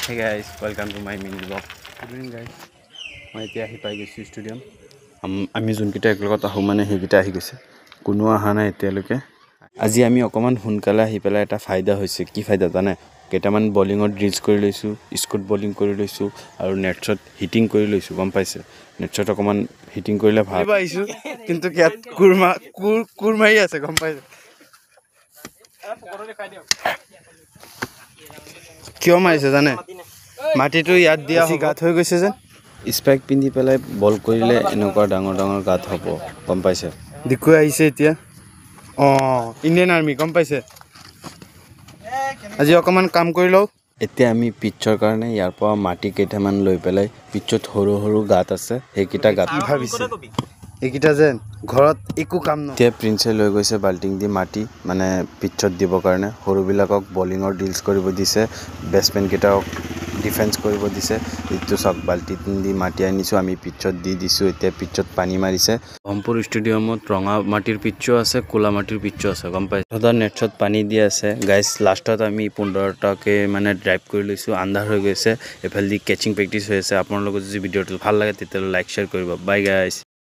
Hey guys, welcome to my mini vlog. Good evening guys. মই এতিয়া আহি পাই গৈছোঁ ষ্টেডিয়াম। আমি যোনকেইটা একলগত আহোঁ মানে সেইকেইটা আহি গৈছে। কোনো অহা নাই এতিয়ালৈকে। আজি আমি অকণমান সোনকালে আহি পেলাই এটা ফাইদা হৈছে। কি ফাইদা জানে? কেইটামান বলিঙত ড্ৰিলছ কৰি লৈছোঁ, স্কুট বলিং কৰি লৈছোঁ আৰু নেটছত হিটিং কৰি লৈছোঁ, গম পাইছে? নেটছত অকণমান হিটিং কৰিলে ভাল। আহিছোঁ কিন্তু ইয়াত কোৰ মাৰি আছে, গম পাইছে? কিয় মাৰিছে জানে? মাটিটো ইয়াত দিয়া গাঁত হৈ গৈছে যেন। স্পেক পিন্ধি পেলাই বল কৰিলে এনেকুৱা ডাঙৰ ডাঙৰ গাঁত হ'ব, গম পাইছে? দেখুৱাই আহিছে এতিয়া। ইণ্ডিয়ান আৰ্মি, গম পাইছে? আজি অকণমান কাম কৰি লওঁ। এতিয়া আমি পিটছৰ কাৰণে ইয়াৰ পৰা মাটি কেইটামান লৈ পেলাই পিটছত সৰু সৰু গাঁত আছে, সেইকেইটা গাঁত ভাবিছে এইকেইটা যেন ঘৰত একো কাম নহয়। এতিয়া প্ৰিন্সে লৈ গৈছে বাল্টিং দি মাটি মানে পিটছত দিবৰ কাৰণে। সৰুবিলাকক বলিঙৰ ডিলছ কৰিব দিছে, বেটছমেনকেইটাক ডিফেন্স কৰিব দিছে। এইটো চাওক বাল্টি দি মাটি আনিছোঁ, আমি পিটছত দি দিছোঁ। এতিয়া পিটছত পানী মাৰিছে। ব্ৰহ্মপুৰ ষ্টেডিয়ামত ৰঙা মাটিৰ পিটছো আছে, ক'লা মাটিৰ পিটছো আছে, গম পাই? সদায় নেটছত পানী দি আছে গাইজ। লাষ্টত আমি 15টাকে মানে ড্ৰাইভ কৰি লৈছোঁ। আন্ধাৰ হৈ গৈছে, এইফালে দি কেচিং প্ৰেক্টিছ হৈ আছে। আপোনালোকৰ যদি ভিডিঅ'টো ভাল লাগে তেতিয়াহ'লে লাইক শ্বেয়াৰ কৰিব। বাই গাইজ।